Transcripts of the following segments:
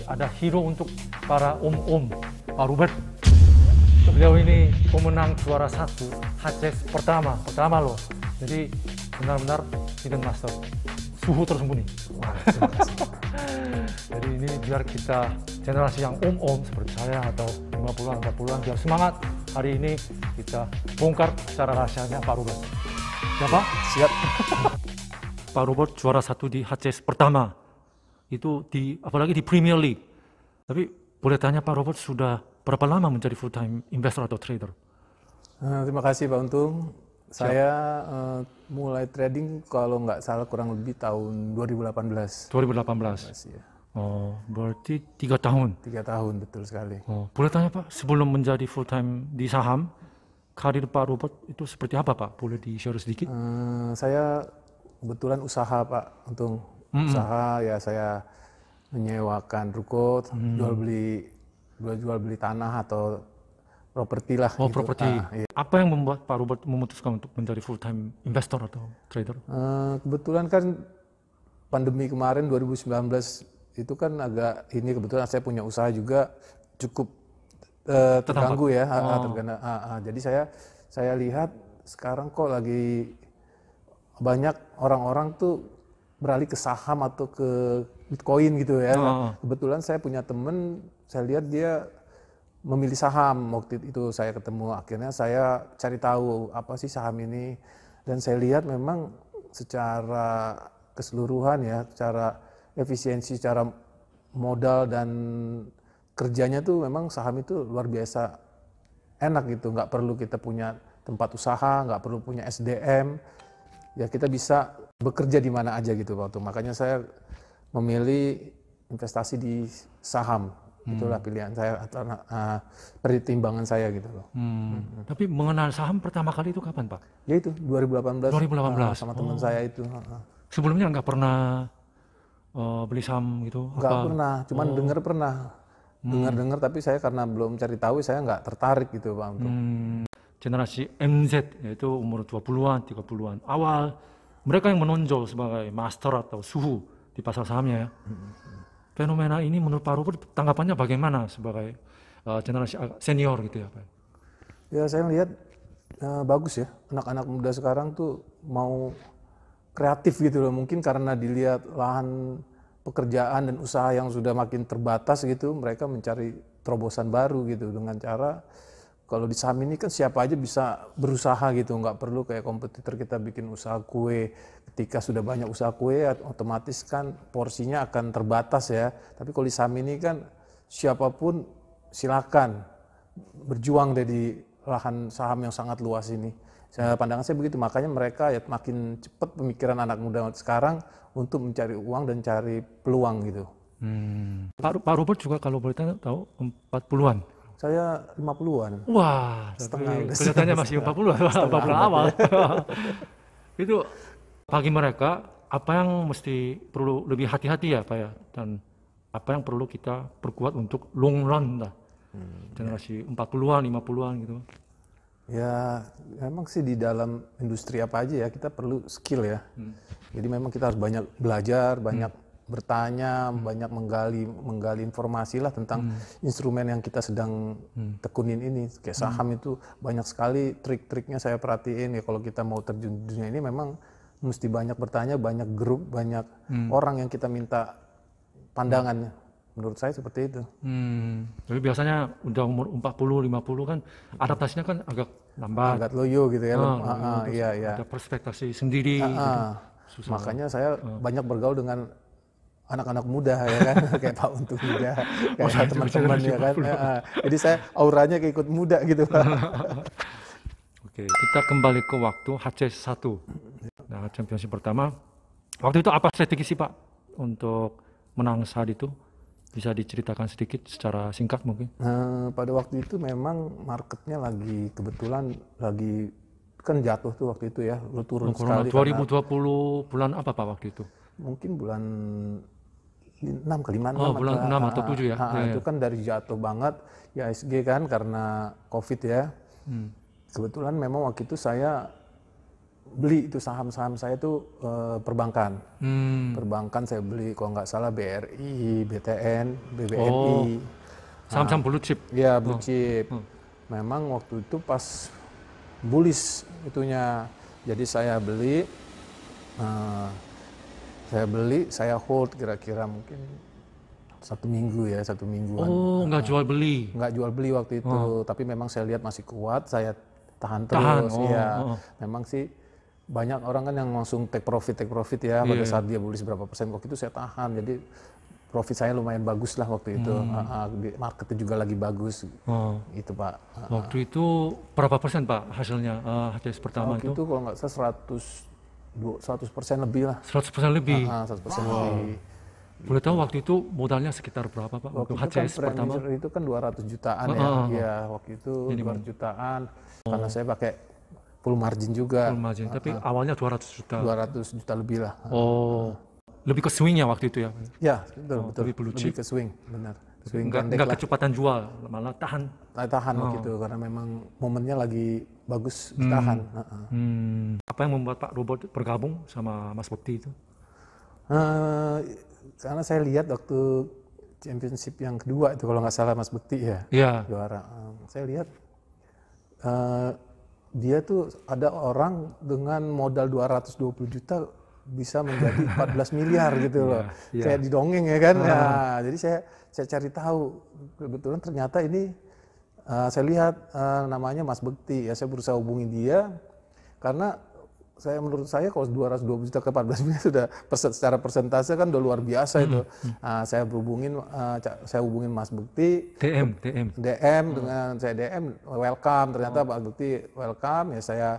ada hero untuk para om-om, Pak Robert. Beliau ini pemenang juara 1 HCS pertama loh. Jadi benar-benar hidden master, suhu tersembunyi. Wah, jadi ini biar kita generasi yang om-om seperti saya atau 50-an, 40-an biar semangat. Hari ini kita bongkar secara rahasianya Pak Robert. Siapa? Siap. Pak Robert juara 1 di HCS pertama. Itu apalagi di Premier League. Tapi boleh tanya Pak Robert sudah berapa lama menjadi full time investor atau trader? Terima kasih Pak Untung. Saya mulai trading kalau nggak salah kurang lebih tahun 2018. 2018. Ya. Oh, berarti 3 tahun. 3 tahun, betul sekali. Oh, boleh tanya Pak, sebelum menjadi full time di saham, karir Pak Robert itu seperti apa Pak? Boleh di-share sedikit? Saya kebetulan usaha Pak Untung. Usaha ya, saya menyewakan ruko, jual beli tanah atau properti lah. Oh, gitu. properti. Iya. Apa yang membuat Pak Robert memutuskan untuk menjadi full time investor atau trader? Kebetulan kan pandemi kemarin 2019 itu kan agak ini, kebetulan saya punya usaha juga cukup terganggu ya, terkena. Jadi saya lihat sekarang kok lagi banyak orang-orang tuh beralih ke saham atau ke Bitcoin gitu ya. Kebetulan saya punya temen, saya lihat dia memilih saham. Waktu itu saya ketemu, akhirnya saya cari tahu apa sih saham ini, dan saya lihat memang secara keseluruhan ya, secara efisiensi, secara modal dan kerjanya tuh memang saham itu luar biasa enak gitu. Nggak perlu kita punya tempat usaha, nggak perlu punya SDM, ya kita bisa bekerja di mana aja gitu Pak. Makanya saya memilih investasi di saham. Itulah pilihan saya atau pertimbangan saya gitu loh. Tapi mengenal saham pertama kali itu kapan Pak? Ya itu 2018. 2018. Sama teman saya itu. Sebelumnya nggak pernah beli saham gitu? Nggak pernah, cuman dengar tapi saya karena belum cari tahu, saya nggak tertarik gitu Pak. Generasi MZ, yaitu umur 20-an, 30-an awal, mereka yang menonjol sebagai master atau suhu di pasar sahamnya ya. Fenomena ini menurut Pak Robert tanggapannya bagaimana sebagai generasi senior gitu ya Pak? Ya saya lihat bagus ya, anak-anak muda sekarang tuh mau kreatif gitu loh, mungkin karena dilihat lahan pekerjaan dan usaha yang sudah makin terbatas gitu, mereka mencari terobosan baru gitu dengan cara, kalau di saham ini kan siapa aja bisa berusaha gitu, nggak perlu kayak kompetitor kita bikin usaha kue. Ketika sudah banyak usaha kue, otomatis kan porsinya akan terbatas ya. Tapi kalau di saham ini kan siapapun silakan berjuang dari lahan saham yang sangat luas ini. Pandangan saya begitu, makanya mereka ya makin cepat pemikiran anak muda sekarang untuk mencari uang dan cari peluang gitu. Pak Robert juga kalau boleh tahu 40-an? Saya 50-an. Wah, setengah. Kelihatannya masih 40-an, 40-an awal. Itu bagi mereka, apa yang mesti perlu lebih hati-hati ya Pak ya? Dan apa yang perlu kita perkuat untuk long run lah. Generasi 40-an, 50-an gitu. Ya, memang sih di dalam industri apa aja ya, kita perlu skill ya. Jadi memang kita harus banyak belajar, banyak bertanya, banyak menggali informasi lah tentang instrumen yang kita sedang tekunin ini. Kayak saham itu banyak sekali trik-triknya saya perhatiin ya. Kalau kita mau terjun di dunia ini memang mesti banyak bertanya, banyak grup, banyak orang yang kita minta pandangannya. Menurut saya seperti itu. Tapi biasanya udah umur 40, 50 kan adaptasinya kan agak lambat. Agak loyo gitu ya. Iya. Ada perspektif sendiri. Gitu. Makanya saya banyak bergaul dengan anak-anak muda ya kan, kayak Pak Untung juga, kayak teman-teman ya kan. Jadi saya auranya kayak ikut muda gitu Pak. Oke, kita kembali ke waktu HCS 1. Nah, championship pertama. Waktu itu apa strategi sih Pak untuk menang saat itu? Bisa diceritakan sedikit secara singkat mungkin? Pada waktu itu memang marketnya kebetulan lagi kan jatuh tuh waktu itu ya, turun sekali. 2020 bulan apa Pak waktu itu? Mungkin bulan 6 kali 6. Oh, bulan 6 atau 7 ya? Itu kan dari jatuh banget ya IHSG kan karena COVID ya. Kebetulan memang waktu itu saya beli itu saham-saham saya itu perbankan. Perbankan saya beli kalau nggak salah BRI, BTN, BBNI. Saham-saham blue chip. Iya, blue chip. Memang waktu itu pas bullish itunya. Jadi saya beli, saya hold kira-kira mungkin 1 minggu ya, 1 mingguan. Oh, nggak jual beli? Nggak jual beli waktu itu, tapi memang saya lihat masih kuat, saya tahan terus. Ya, memang sih banyak orang kan yang langsung take profit ya pada saat dia bullish berapa persen. Waktu itu saya tahan, jadi profit saya lumayan bagus lah waktu itu. Marketnya juga lagi bagus, itu Pak. Waktu itu berapa persen Pak hasilnya HCS pertama waktu itu? Kalau nggak salah 100% lebih lah. 100% lebih? 100% lebih. Boleh tahu waktu itu modalnya sekitar berapa Pak? Waktu HCS kan pertama? Itu kan 200 jutaan ya. Iya, waktu itu 200 jutaan. Karena saya pakai full margin juga. Full margin, tapi awalnya 200 juta? 200 juta lebih lah. Oh, lebih ke swingnya waktu itu ya? Ya, betul. Lebih ke swing, benar. Swing enggak kecepatan jual, malah tahan? Tahan waktu itu, karena memang momennya lagi bagus, tahan. Apa yang membuat Pak Robert bergabung sama Mas Bekti itu? Karena saya lihat waktu championship yang kedua itu kalau nggak salah Mas Bekti ya, juara. Saya lihat dia tuh ada orang dengan modal 220 juta bisa menjadi 14 miliar gitu loh. Kayak di dongeng ya kan. Jadi saya cari tahu, kebetulan ternyata ini saya lihat namanya Mas Bekti ya, saya berusaha hubungi dia karena menurut saya kalau 220 juta ke 14 miliar sudah secara persentase kan udah luar biasa itu. Saya hubungin Mas Bekti, DM dengan saya DM welcome, ternyata Mas Bekti welcome ya, saya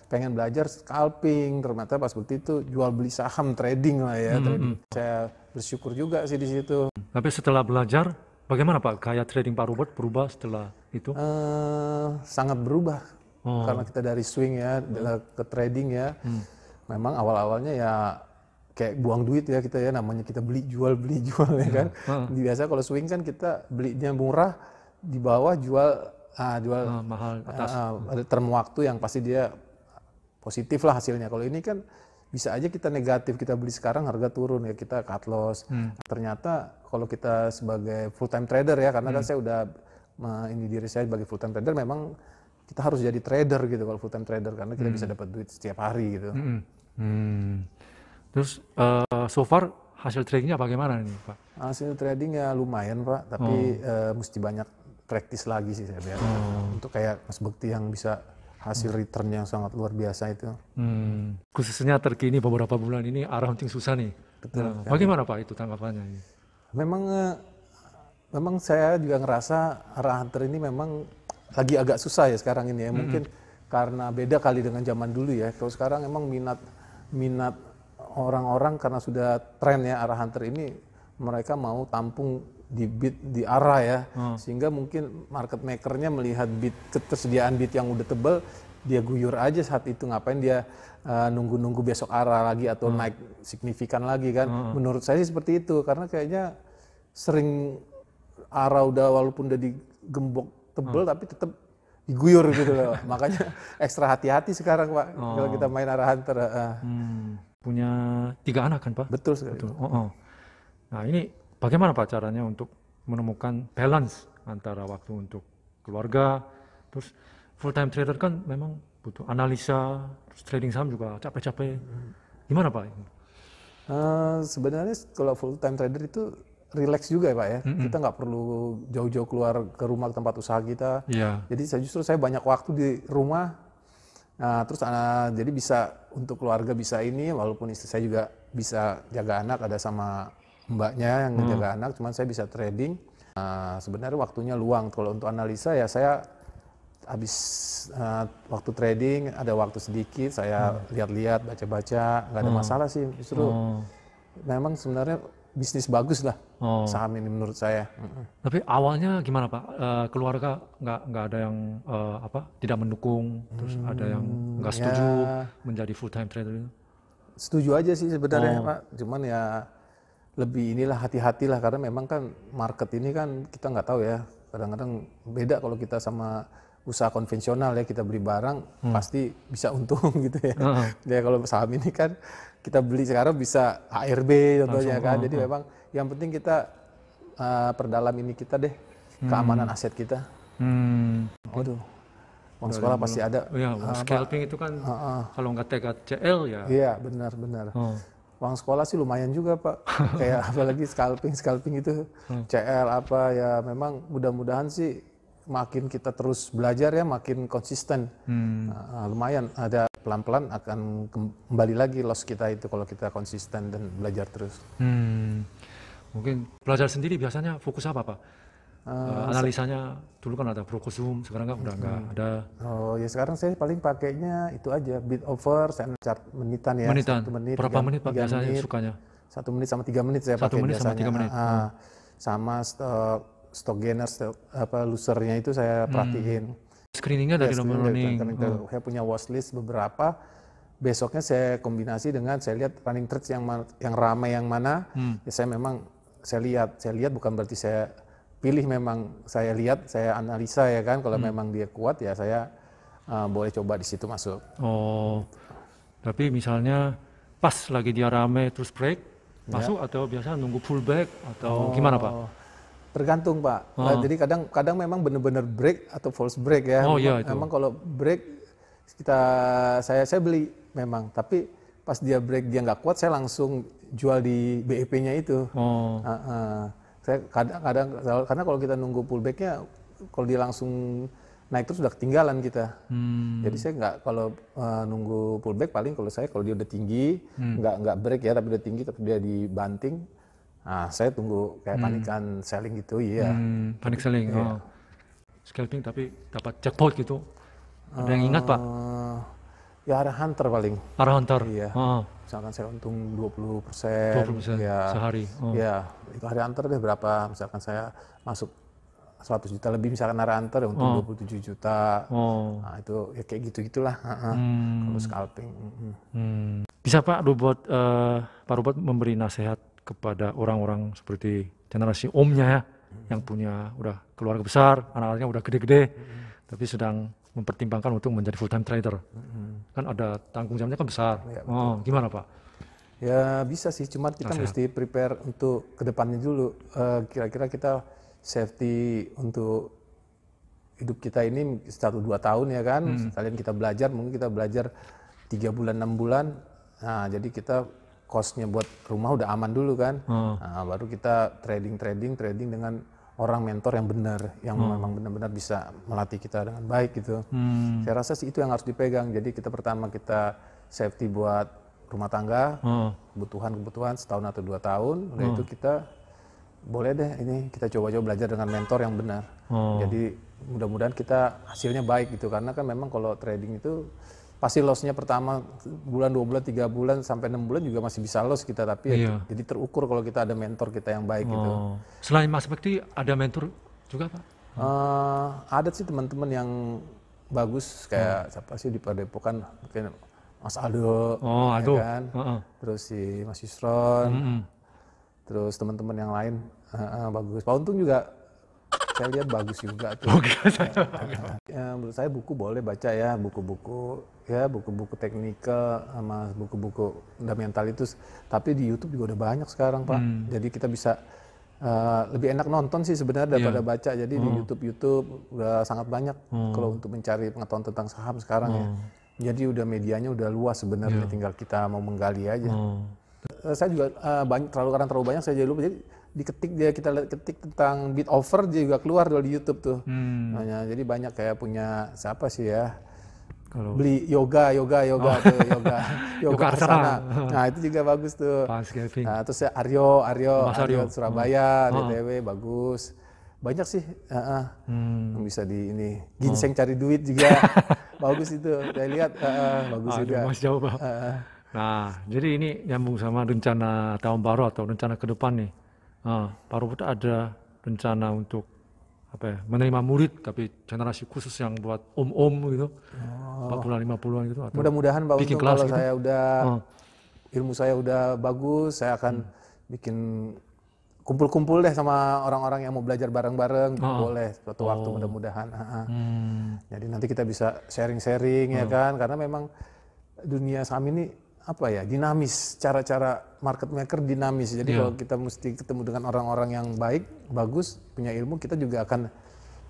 pengen belajar scalping, ternyata Mas Bekti itu jual beli saham, trading lah ya. Saya bersyukur juga sih di situ. Tapi setelah belajar bagaimana Pak gaya trading Pak Robert berubah setelah itu? Sangat berubah. Karena kita dari swing ya ke trading ya, memang awal-awalnya ya kayak buang duit ya kita ya, namanya kita beli jual ya kan. Biasa kalau swing kan kita belinya murah, di bawah jual mahal atas. Ada term waktu yang pasti dia positif lah hasilnya. Kalau ini kan bisa aja kita negatif, kita beli sekarang harga turun ya kita cut loss. Ternyata kalau kita sebagai full time trader ya, karena kan saya udah ini diri saya sebagai full time trader, memang kita harus jadi trader gitu kalau full time trader, karena kita bisa dapat duit setiap hari gitu. Terus so far hasil tradingnya bagaimana nih Pak? Hasil trading ya lumayan Pak, tapi mesti banyak praktis lagi sih saya biar. Untuk kayak Mas Bekti yang bisa hasil return yang sangat luar biasa itu. Khususnya terkini beberapa bulan ini arah hunting susah nih. Betul. Bagaimana Pak itu tanggapannya? Memang saya juga ngerasa arah hunter ini memang lagi agak susah ya sekarang ini ya. Mungkin karena beda kali dengan zaman dulu ya. Kalau sekarang emang minat orang-orang karena sudah tren ya arah hunter ini, mereka mau tampung di bid di arah ya. Sehingga mungkin market makernya melihat ketersediaan bid yang udah tebal, dia guyur aja saat itu. Ngapain dia nunggu-nunggu besok arah lagi atau naik signifikan lagi kan. Menurut saya sih seperti itu, karena kayaknya sering arah udah walaupun udah digembok tebel tapi tetap diguyur gitu loh. Makanya ekstra hati-hati sekarang Pak kalau kita main arah hunter. Punya 3 anak kan Pak? Betul sekali. Betul. Nah ini bagaimana Pak caranya untuk menemukan balance antara waktu untuk keluarga, terus full time trader kan memang butuh analisa, terus trading saham juga capek-capek. Gimana Pak? Sebenarnya kalau full time trader itu relax juga ya Pak ya. Kita nggak perlu jauh-jauh keluar ke rumah, ke tempat usaha kita. Jadi saya banyak waktu di rumah. Nah, terus jadi bisa untuk keluarga bisa ini, walaupun istri saya juga bisa jaga anak, ada sama mbaknya yang jaga anak, cuman saya bisa trading. Sebenarnya waktunya luang. Kalau untuk analisa ya saya habis waktu trading ada waktu sedikit, saya lihat-lihat, baca-baca, nggak ada masalah sih. Justru memang sebenarnya bisnis bagus lah saham ini menurut saya. Tapi awalnya gimana Pak? Keluarga nggak ada yang tidak mendukung, terus ada yang nggak setuju menjadi full time trader itu? Setuju aja sih sebenarnya Pak. Cuman ya lebih inilah hati-hati lah, karena memang kan market ini kan kita nggak tahu ya. Kadang-kadang beda kalau kita sama usaha konvensional ya, kita beli barang pasti bisa untung gitu ya. Ya kalau saham ini kan kita beli sekarang bisa HRB contohnya kan. Jadi memang yang penting kita perdalam ini kita deh, keamanan aset kita. Waduh, uang sekolah pasti ada. Ya, scalping itu kan kalau nggak TKCL ya. Iya, benar. Uang sekolah sih lumayan juga Pak. Kayak apalagi scalping itu CL apa ya, memang mudah-mudahan sih makin kita terus belajar ya, makin konsisten. Lumayan, ada pelan-pelan akan kembali lagi loss kita itu kalau kita konsisten dan belajar terus. Mungkin belajar sendiri biasanya fokus apa Pak? Analisanya dulu kan ada Brocosum, sekarang kan udah nggak ada. Oh ya, sekarang saya paling pakainya itu aja, bid over, saya chart menitan ya. Menitan. 1 menit, Berapa menit Pak biasanya sukanya? 1 menit sama 3 menit saya pakai 1 menit biasanya. sama 3 menit. Sama stock gainer, losernya itu saya perhatiin. Screeningnya dari nomor running. Saya punya watchlist beberapa. Besoknya saya kombinasi dengan saya lihat running trades yang ramai yang mana. Ya saya lihat bukan berarti saya pilih, memang saya lihat, saya analisa ya kan. Kalau memang dia kuat ya saya boleh coba di situ masuk. Oh, tapi misalnya pas lagi dia rame terus break masuk atau biasa nunggu pullback atau gimana Pak? Tergantung Pak. Jadi kadang memang benar-benar break atau false break ya. Memang kalau break saya beli memang, tapi pas dia break dia nggak kuat saya langsung jual di BEP-nya itu. Saya kadang karena kalau kita nunggu pullbacknya, kalau dia langsung naik terus udah ketinggalan kita. Jadi saya nggak, kalau nunggu pullback paling kalau dia udah tinggi, nggak break ya, tapi udah tinggi tapi dia dibanting, saya tunggu kayak panikan selling gitu, iya. Panik selling. Scalping tapi dapat jackpot gitu. Ada yang ingat Pak? Ya ada hunter paling. Arah hunter. Iya. Misalkan saya untung 20% 20% ya, sehari. Ya, itu hari hunter deh berapa? Misalkan saya masuk 100 juta lebih, misalkan hari hunter ya untung 27 juta. Nah, itu ya kayak gitu-gitulah. Kalau scalping. Bisa Pak Robot memberi nasihat kepada orang-orang seperti generasi omnya ya, yang punya udah keluarga besar, anak-anaknya udah gede-gede, tapi sedang mempertimbangkan untuk menjadi full time trader. Kan ada tanggung jawabnya kan besar. Ya, gimana Pak? Ya bisa sih, cuma kita mesti prepare untuk kedepannya dulu. Kira-kira kita safety untuk hidup kita ini 1-2 tahun ya kan. Sekalian kita belajar, mungkin kita belajar 3 bulan 6 bulan. Nah jadi kita cost-nya buat rumah udah aman dulu kan. Nah, baru kita trading dengan orang mentor yang benar, yang memang benar-benar bisa melatih kita dengan baik gitu. Saya rasa sih itu yang harus dipegang. Jadi kita pertama kita safety buat rumah tangga, kebutuhan setahun atau 2 tahun. Udah itu kita boleh deh ini kita coba-coba belajar dengan mentor yang benar. Jadi mudah-mudahan kita hasilnya baik gitu, karena kan memang kalau trading itu pasti loss-nya pertama bulan, 2 bulan, 3 bulan sampai 6 bulan juga masih bisa loss kita, tapi ya, jadi terukur kalau kita ada mentor kita yang baik gitu. Selain Mas Bekti ada mentor juga Pak? Ada sih teman-teman yang bagus kayak siapa sih di Padepokan, mungkin Mas Aldo, Aldo. Ya kan? Terus si Mas Yusron, terus teman-teman yang lain bagus. Pak Untung juga saya lihat bagus juga tuh. Ya, menurut saya buku boleh baca ya, buku-buku teknikal sama buku-buku fundamental itu. Tapi di YouTube juga udah banyak sekarang Pak. Jadi kita bisa lebih enak nonton sih sebenarnya daripada baca. Jadi di YouTube udah sangat banyak kalau untuk mencari pengetahuan tentang saham sekarang ya. Jadi udah medianya udah luas sebenarnya, tinggal kita mau menggali aja. Saya juga terlalu banyak saya jadi lupa. Jadi kita ketik tentang bid offer dia juga keluar di YouTube tuh. Jadi banyak kayak punya siapa sih ya? Kalau beli yoga Arsana. Nah, itu juga bagus tuh. Nah, terus ya Aryo Surabaya, DTW bagus. Banyak sih yang bisa di ini. Ginseng cari duit juga bagus itu. Saya lihat bagus juga. Mas jauh, Pak. Nah, jadi ini nyambung sama rencana tahun baru atau rencana ke depan nih. Pak Robot ada rencana untuk menerima murid tapi generasi khusus yang buat om-om gitu, 40-an 50-an gitu. Mudah-mudahan Pak Untung kalau gitu? Ilmu saya udah bagus, saya akan bikin kumpul-kumpul deh sama orang-orang yang mau belajar bareng-bareng, boleh suatu waktu mudah-mudahan. Jadi nanti kita bisa sharing-sharing ya kan, karena memang dunia saham ini apa ya, dinamis, cara-cara market maker dinamis. Jadi kalau kita mesti ketemu dengan orang-orang yang baik, bagus, punya ilmu, kita juga akan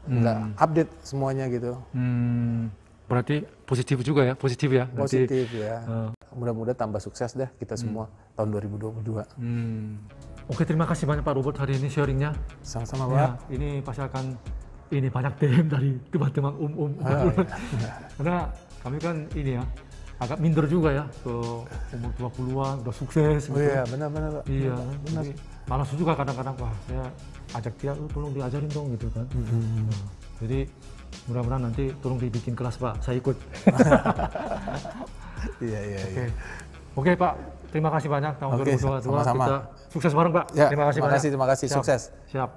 nggak update semuanya gitu. Berarti positif juga ya, positif ya. Positif ya. Mudah-mudahan tambah sukses deh kita semua tahun 2022. Oke, terima kasih banyak Pak Robert hari ini sharingnya. Sama-sama Pak. Ya, ini pasti akan banyak DM dari teman-teman Karena kami kan ini ya, agak minder juga ya ke umur 20-an, udah sukses. Oh iya, benar-benar Pak. Iya, benar. malas juga kadang-kadang, wah saya ajak dia, tolong diajarin dong gitu kan. Jadi mudah-mudahan nanti tolong dibikin kelas Pak, saya ikut. Iya. Oke Pak, terima kasih banyak tahun 2022. Sama-sama. Kita sukses bareng Pak. Ya, terima kasih banyak. Terima kasih, Siap. sukses. Siap.